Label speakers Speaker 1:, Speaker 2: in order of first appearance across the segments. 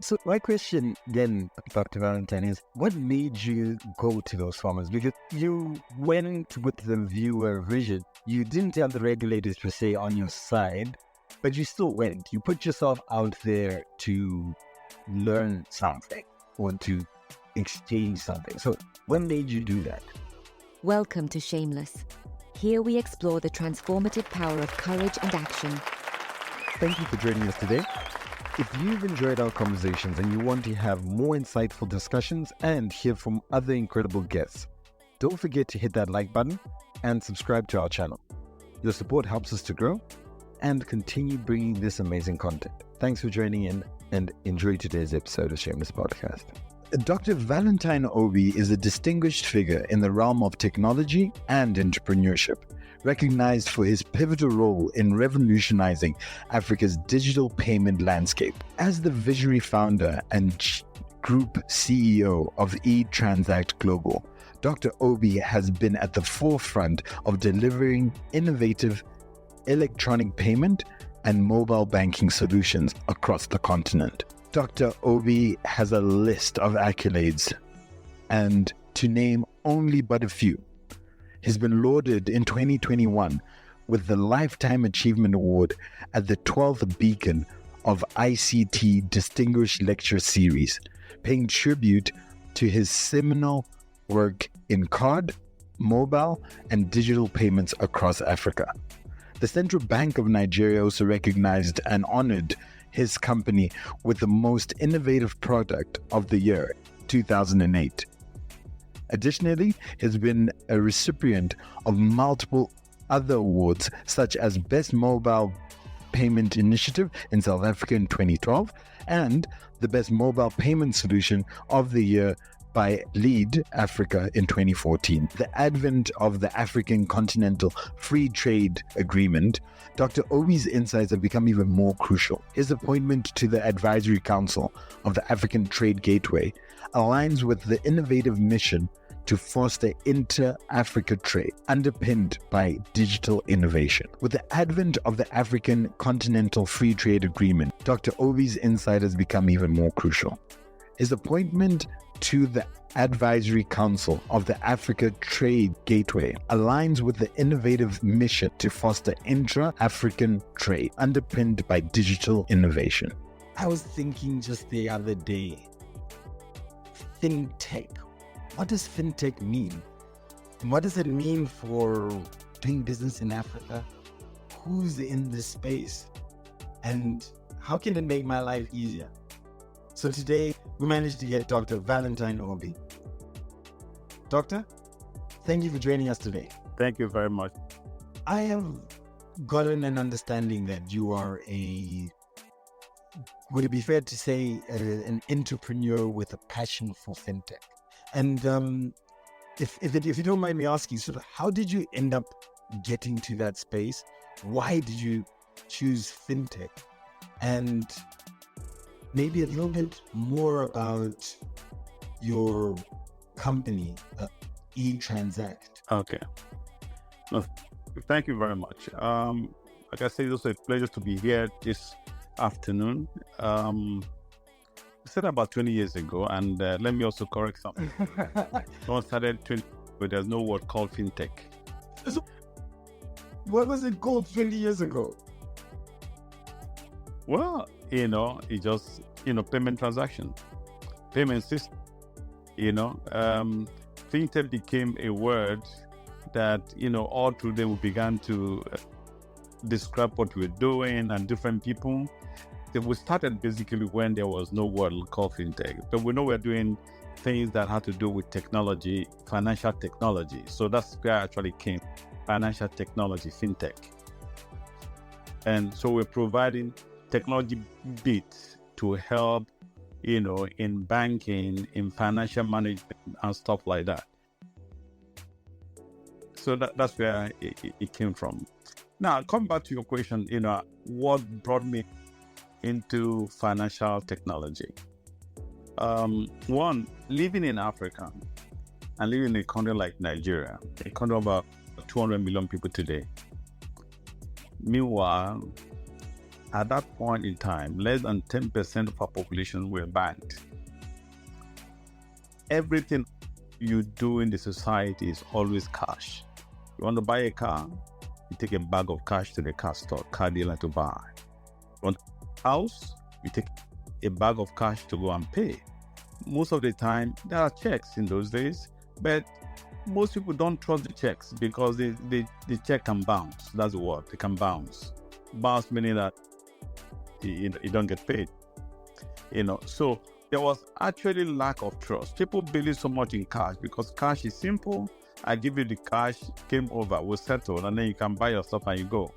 Speaker 1: So my question then, Dr. Valentine, is what made you go to those farmers? Because you went with the view or vision. You didn't have the regulators per se on your side, but you still went. You put yourself out there to learn something or to exchange something. So what made you do that?
Speaker 2: Welcome to Shameless. Here we explore the transformative power of courage and action.
Speaker 1: Thank you for joining us today. If you've enjoyed our conversations and you want to have more insightful discussions and hear from other incredible guests, don't forget to hit that like button and subscribe to our channel. Your support helps us to grow and continue bringing this amazing content. Thanks for joining in and enjoy today's episode of Shameless Podcast. Dr. Valentine Obi is a distinguished figure in the realm of technology and entrepreneurship, recognized for his pivotal role in revolutionizing Africa's digital payment landscape. As the visionary founder and group CEO of eTransact Global, Dr. Obi has been at the forefront of delivering innovative electronic payment and mobile banking solutions across the continent. Dr. Obi has a list of accolades, and to name only but a few, he's been lauded in 2021 with the Lifetime Achievement Award at the 12th Beacon of ICT Distinguished Lecture Series, paying tribute to his seminal work in card, mobile, and digital payments across Africa. The Central Bank of Nigeria also recognized and honored his company with the Most Innovative Product of the Year, 2008. Additionally, he's been a recipient of multiple other awards, such as Best Mobile Payment Initiative in South Africa in 2012 and the Best Mobile Payment Solution of the Year by Lead Africa in 2014. The advent of the African Continental Free Trade Agreement, Dr. Obi's insights have become even more crucial. His appointment to the Advisory Council of the African Trade Gateway aligns with the innovative mission to foster inter-Africa trade, underpinned by digital innovation. With the advent of the African Continental Free Trade Agreement, Dr. Obi's insight has become even more crucial. His appointment to the Advisory Council of the Africa Trade Gateway aligns with the innovative mission to foster intra-African trade, underpinned by digital innovation. I was thinking just the other day, fintech. What does fintech mean? What does it mean for doing business in Africa? Who's in this space? And how can it make my life easier? So today, we managed to get Dr. Valentine Obi. Doctor, thank you for joining us today.
Speaker 3: Thank you very much.
Speaker 1: I have gotten an understanding that you are would it be fair to say, an entrepreneur with a passion for fintech? And if you don't mind me asking, sort of, how did you end up getting to that space? Why did you choose fintech? And maybe a little bit more about your company, eTransact.
Speaker 3: Okay. No, thank you very much. Like I said, it's a pleasure to be here this afternoon. I said about 20 years ago, and let me also correct something. Someone started 20, but there's no word called fintech.
Speaker 1: So, what was it called 20 years ago?
Speaker 3: Well, it just, payment transaction, payment system, fintech became a word that, all through them we began to describe what we were doing and different people. We started basically when there was no word called fintech, but we know we're doing things that had to do with technology, financial technology. So that's where I actually came, financial technology, fintech. And so we're providing technology bits to help, in banking, in financial management and stuff like that. So that's where it came from. Now, coming back to your question, what brought me into financial technology? One, living in Africa and living in a country like Nigeria, a country of about 200 million people today. Meanwhile, At that point in time, less than 10% of our population were banked. Everything you do in the society is always cash. You want to buy a car, you take a bag of cash to the car store, car dealer to buy. You want a house, you take a bag of cash to go and pay. Most of the time, there are checks in those days, but most people don't trust the checks because the check can bounce. That's the word. It can bounce. Bounce meaning that you don't get paid. So there was actually lack of trust. People believe so much in cash because cash is simple. I give you the cash, came over, we'll settle, and then you can buy your stuff and you go.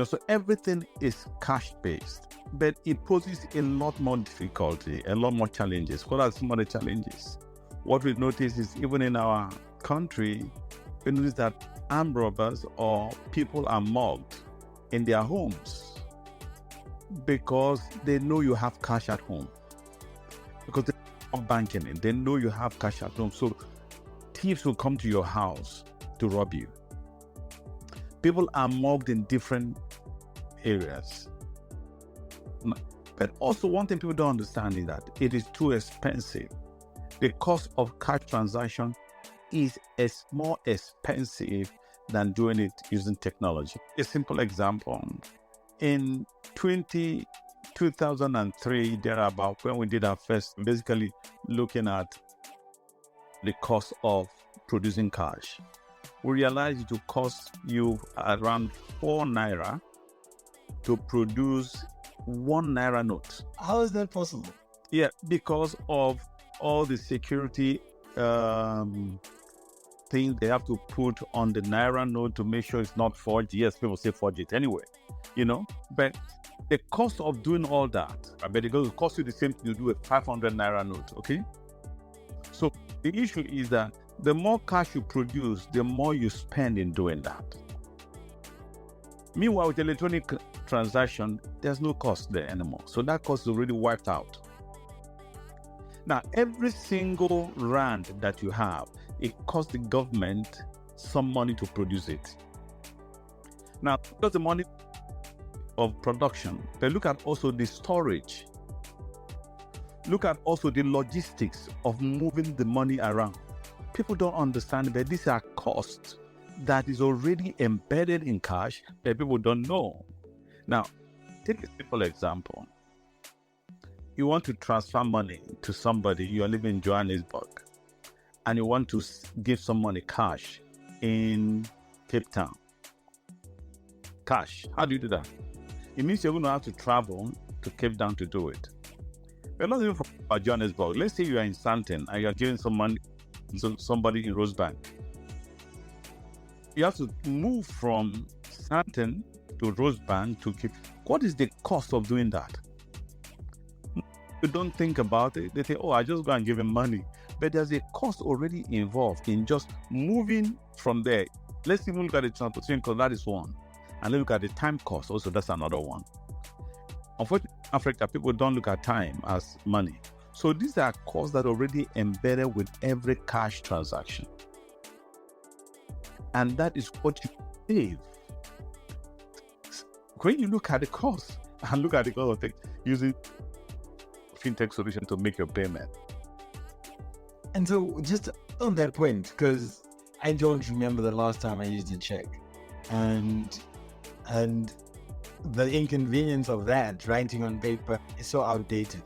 Speaker 3: So everything is cash-based, but it poses a lot more difficulty, a lot more challenges. What are some of the challenges? What we notice is even in our country, we notice that armed robbers or people are mugged in their homes because they know you have cash at home. Because they're not banking it, they know you have cash at home. So thieves will come to your house to rob you. People are mugged in different areas. But also one thing people don't understand is that it is too expensive. The cost of cash transaction is more expensive than doing it using technology. A simple example, in 2003, thereabout, when we did our first, basically looking at the cost of producing cash, we realized it will cost you around 4 naira to produce 1 naira note.
Speaker 4: How is that possible?
Speaker 3: Yeah, because of all the security things they have to put on the naira note to make sure it's not forged. Yes, people say forge it anyway, but the cost of doing all that, I bet it will cost you the same thing to do a 500 naira note, okay? So the issue is that the more cash you produce, the more you spend in doing that. Meanwhile, with electronic transaction, there's no cost there anymore. So that cost is already wiped out. Now, every single rand that you have, it costs the government some money to produce it. Now, because the money of production, but look at also the storage. Look at also the logistics of moving the money around. People don't understand that these are costs that is already embedded in cash that people don't know. Now, take a simple example. You want to transfer money to somebody, you are living in Johannesburg, and you want to give somebody cash in Cape Town. Cash, how do you do that? It means you're going to have to travel to Cape Town to do it. We're not even from Johannesburg. Let's say you are in Sandton and you're giving some money to somebody in Rosebank. You have to move from Sandton to Rosebank to Cape. What is the cost of doing that? You don't think about it. They say, I just go and give him money. But there's a cost already involved in just moving from there. Let's even look at the transportation cost. That is one. And then look at the time cost. Also, that's another one. Unfortunately, in Africa, people don't look at time as money. So these are costs that are already embedded with every cash transaction. And that is what you save. When you look at the cost and look at the cost of things, using fintech solution to make your payment.
Speaker 4: And so just on that point, because I don't remember the last time I used a check. And the inconvenience of that, writing on paper, is so outdated.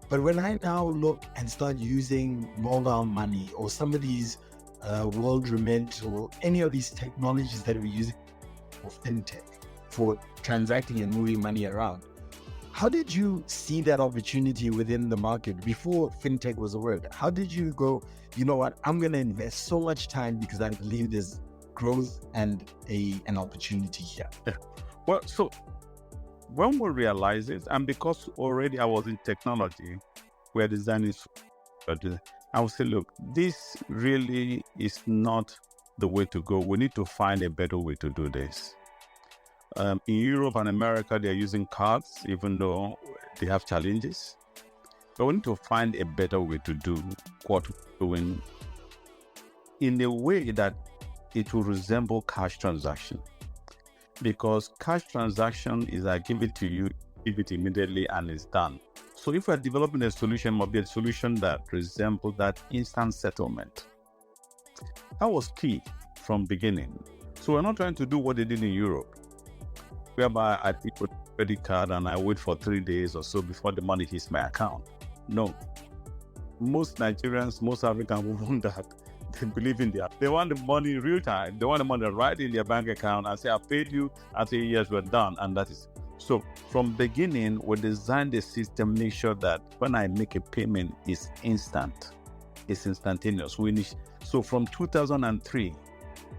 Speaker 4: But when I now look and start using mobile money or somebody's World Remit or any of these technologies that we're using for fintech, for transacting and moving money around, how did you see that opportunity within the market before fintech was a word? How did you go, you know what, I'm going to invest so much time because I believe there's growth and an opportunity here?
Speaker 3: Yeah. Well, so when we realize it, and because already I was in technology, we're designing, I would say, look, this really is not the way to go. We need to find a better way to do this. In Europe and America, they're using cards, even though they have challenges. But we need to find a better way to do what we're doing in a way that it will resemble cash transaction. because cash transaction is I give it to you, give it immediately, and it's done. So if we're developing a solution, it must be a solution that resembles that instant settlement. That was key from beginning. So we're not trying to do what they did in Europe, whereby I pick a credit card and I wait for 3 days or so before the money hits my account. No. Most Nigerians, most Africans who want that, they believe in that. They want the money in real time. They want the money right in their bank account and say, I paid you, and say, yes, we're done. And that is. So from beginning, we designed the system, make sure that when I make a payment, it's instant. It's instantaneous. So from 2003,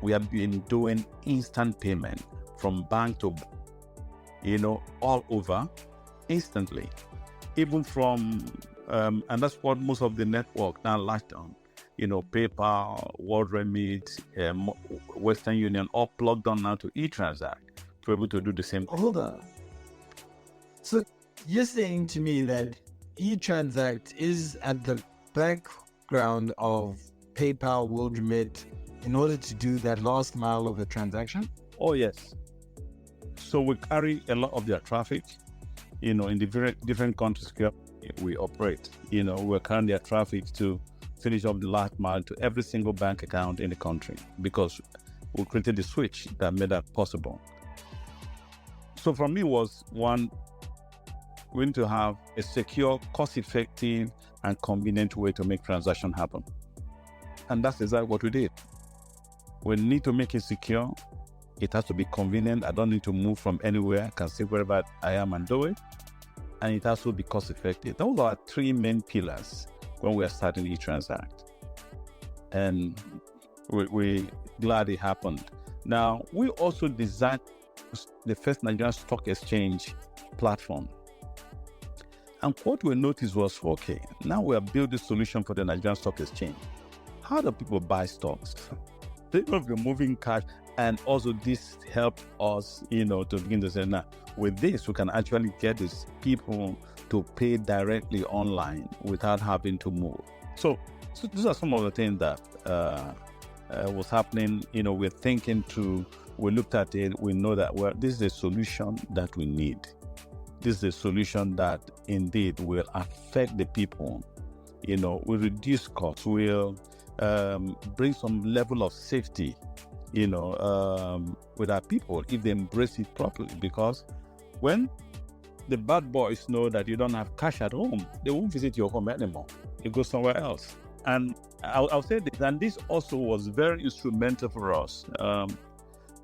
Speaker 3: we have been doing instant payment from bank to, all over instantly. Even from, and that's what most of the network now latched on. PayPal, WorldRemit, Western Union, all plugged on now to eTransact to be able to do the same thing.
Speaker 4: Hold on. So you're saying to me that eTransact is at the background of PayPal, WorldRemit, in order to do that last mile of the transaction?
Speaker 3: Oh, yes. So we carry a lot of their traffic, in the different countries where we operate. We're carrying their traffic to finish up the last mile to every single bank account in the country because we created the switch that made that possible. So for me was one, we need to have a secure, cost-effective, and convenient way to make transaction happen. And that's exactly what we did. We need to make it secure. It has to be convenient. I don't need to move from anywhere. I can stay wherever I am and do it. And it has to be cost-effective. Those are 3 main pillars when we are starting eTransact. And we're glad it happened. Now, we also designed the first Nigerian stock exchange platform. And what we noticed was, okay, now we are building a solution for the Nigerian Stock Exchange. How do people buy stocks? They're going to be moving cash. And also this helped us, to begin to say, now, with this, we can actually get these people to pay directly online without having to move. So these are some of the things that was happening. We're thinking through, we looked at it, we know that, this is a solution that we need. This is a solution that indeed will affect the people, will reduce costs, will bring some level of safety, with our people if they embrace it properly. Because when the bad boys know that you don't have cash at home, they won't visit your home anymore. You go somewhere else. And I'll say this, and this also was very instrumental for us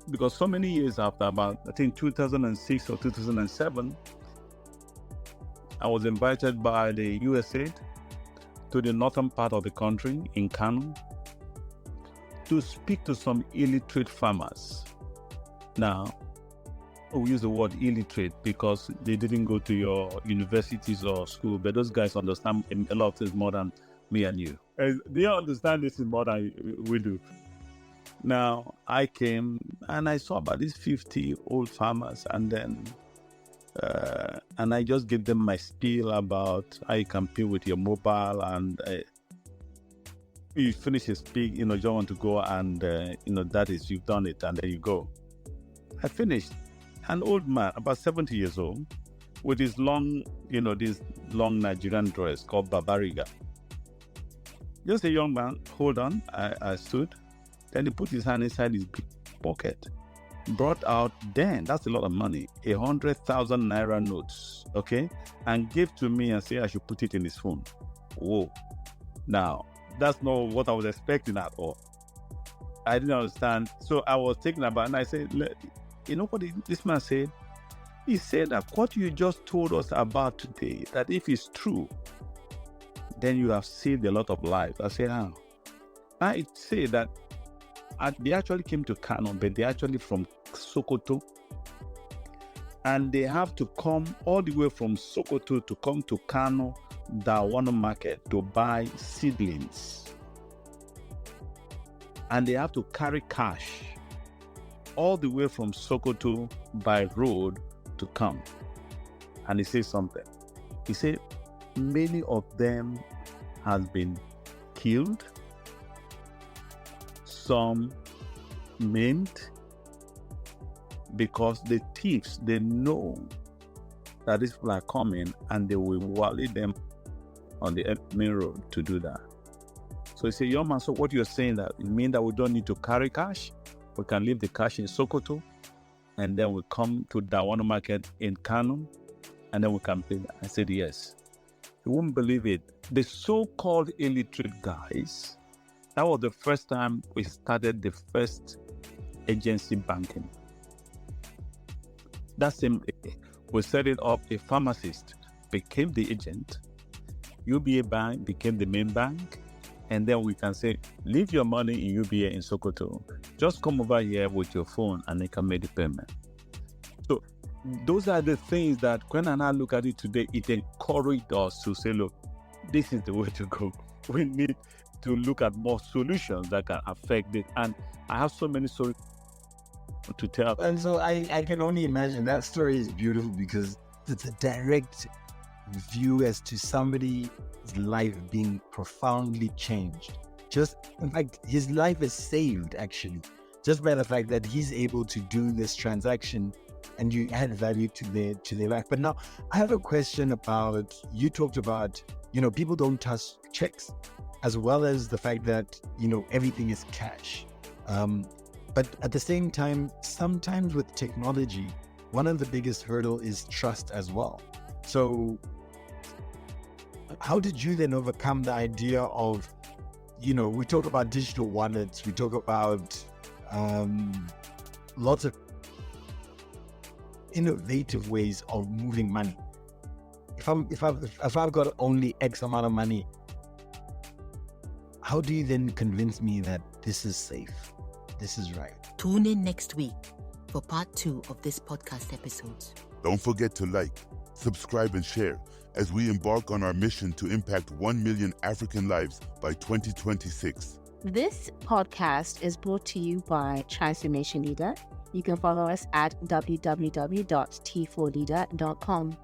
Speaker 3: because so many years after, about I think 2006 or 2007, I was invited by the USAID to the northern part of the country in Kano to speak to some illiterate farmers. Now, we use the word illiterate because they didn't go to your universities or school, but those guys understand a lot of things more than me and you. They understand this more than we do. Now, I came and I saw about these 50 old farmers, and then and I just gave them my spiel about how you can pay with your mobile, and you finish your speak, you don't want to go, and that is, you've done it, and there you go. I finished. An old man, about 70 years old, with his long, this long Nigerian dress called Babariga. Just a young man, hold on, I stood. Then he put his hand inside his big pocket, brought out, then, that's a lot of money, 100,000 naira notes, okay? And gave to me and said I should put it in his phone. Whoa. Now, that's not what I was expecting at all. I didn't understand. So I was taken aback, and I said, you know what this man said? He said that what you just told us about today, that if it's true, then you have saved a lot of lives. I said, how? I say that they actually came to Kano, but they're actually from Sokoto. And they have to come all the way from Sokoto to come to Kano, Dawana market, to buy seedlings. And they have to carry cash all the way from Sokoto by road to come. And he said something. He said, many of them has been killed, some maimed, because the thieves, they know that these people are coming and they will wally them on the main road to do that. So you say, young man, so what you're saying that it means that we don't need to carry cash? We can leave the cash in Sokoto and then we come to Dawanau Market in Kano and then we can pay that. I said, yes. You won't believe it. The so-called illiterate guys, that was the first time we started the first agency banking. That same day, we set it up. A pharmacist became the agent. UBA Bank became the main bank. And then we can say, leave your money in UBA in Sokoto. Just come over here with your phone and they can make the payment. So those are the things that when I look at it today, it encouraged us to say, look, this is the way to go. We need to look at more solutions that can affect it. And I have so many stories to tell.
Speaker 4: And so I can only imagine that story is beautiful because it's a direct view as to somebody's life being profoundly changed. Just, in fact, his life is saved actually, just by the fact that he's able to do this transaction and you add value to their life. But now I have a question about, you talked about, people don't touch checks, as well as the fact that, everything is cash. But at the same time, sometimes with technology, one of the biggest hurdles is trust as well. So how did you then overcome the idea of, we talk about digital wallets, we talk about lots of innovative ways of moving money. If I've got only X amount of money, how do you then convince me that this is safe, this is right?
Speaker 5: Tune in next week for part 2 of this podcast episode.
Speaker 6: Don't forget to like, subscribe, and share as we embark on our mission to impact 1 million African lives by 2026.
Speaker 7: This podcast is brought to you by Transformation Leader. You can follow us at www.t4leader.com.